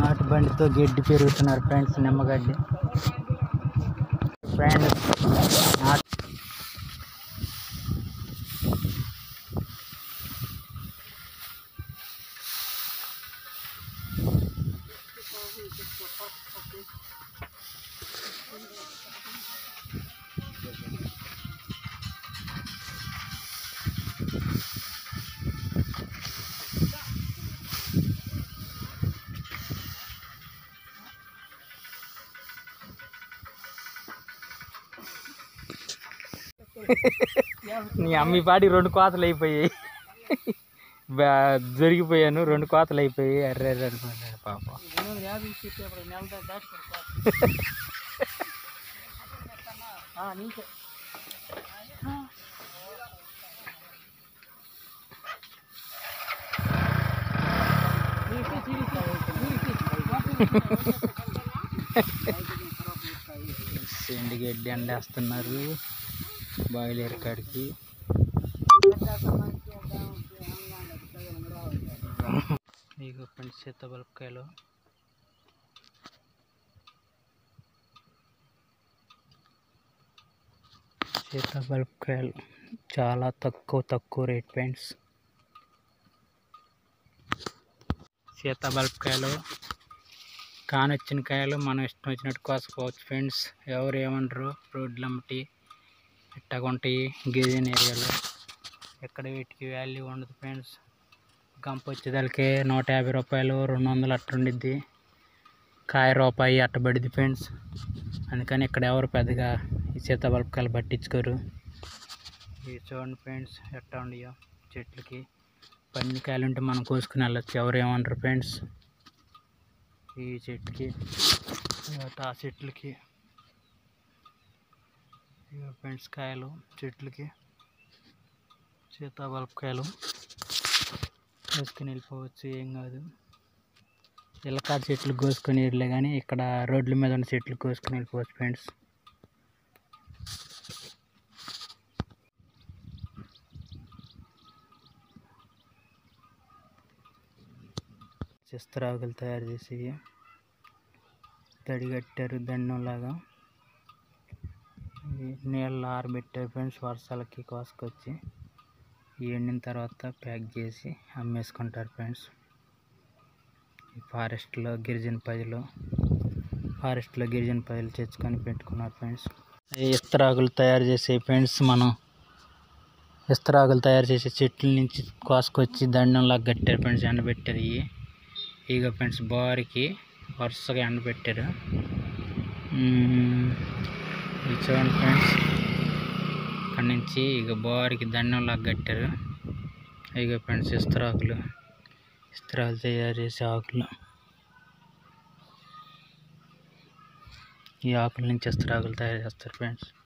నాటు బండితో గడ్డి పెరుగుతున్నారు ఫ్రెండ్స్, నిమ్మగడ్డి ఫ్రెండ్స్. నీ అమ్మి పాటి 2 కోతలు అయిపోయాయి, జరిగిపోయాను. 2 కోతలు అయిపోయాయి. అర్రే పాప. ఎండుగడ్డి ఎండేస్తున్నారు బాయిలర్ కాడికి. మీకు ఫ్రెండ్స్ సీతాఫలకాయలు చాలా తక్కువ రేట్ ఫ్రెండ్స్. సీతాఫలకాయలు కానొచ్చిన కాయలు మనం ఇష్టం వచ్చినట్టు కోసుకోవచ్చు ఫ్రెండ్స్. ఎవరు ఏమనరు. రోడ్లు అమ్మటి ఇట్టగుంటాయి గిరిజన ఏరియాలో. ఎక్కడ వీటికి వాల్యూ ఉండదు ఫ్రెండ్స్. గంప వచ్చేదానికి 150 రూపాయలు, 200 అట్టుండిద్ది. కాయ రూపాయి అట్టబడిద్ది ఫ్రెండ్స్. అందుకని ఇక్కడ ఎవరు పెద్దగా ఈ సీతాఫలకాయలు పట్టించుకోరు. ఇవి చూడండి ఫ్రెండ్స్ ఎట్టా ఉండయో చెట్లకి. పండిన కాయలు ఉంటే మనం కోసుకుని వెళ్ళొచ్చు, ఎవరు ఏమనరు ఫ్రెండ్స్. ఈ చెట్టుకి ఆ చెట్లకి ఫ్రెండ్స్ కాయలు చెట్లకి సీతాఫలకాయలు కోసుకుని వెళ్ళిపోవచ్చు, ఏం కాదు. ఇళ్ళకాడ చెట్లు కోసుకొని వెళ్ళలే కానీ ఇక్కడ రోడ్ల మీద ఉన్న చెట్లు కోసుకొని వెళ్ళిపోవచ్చు ఫ్రెండ్స్. చిస్తరాకులు తయారు చేసి తడిగట్టారు దండంలాగా. నీళ్ళు ఆరబెట్టారు ఫ్రెండ్స్ వర్షాలకి. కోసుకొచ్చి ఎండిన తర్వాత ప్యాక్ చేసి అమ్మేసుకుంటారు ఫ్రెండ్స్. ఈ ఫారెస్ట్లో గిరిజన ప్రజలు తెచ్చుకొని పెట్టుకున్నారు ఫ్రెండ్స్. ఈ ఇస్తరాకులు తయారు చేసే ఫ్రెండ్స్, మనం ఇస్తరాకులు తయారు చేసే చెట్ల నుంచి కోసుకొచ్చి దండంలాగా కట్టారు ఫ్రెండ్స్. ఎండబెట్టారు. ఇక ఫ్రెండ్స్ బారికి వరుసగా ఎండబెట్టారు. ఇది చూడండి ఫ్రెండ్స్, అక్కడి నుంచి ఇక బారికి దండంలాగా కట్టారు. ఇక ఫ్రెండ్స్ ఇస్తరాకులు తయారు చేసే ఆకులు. ఈ ఆకుల నుంచి ఇస్తరాకులు తయారు చేస్తారు ఫ్రెండ్స్.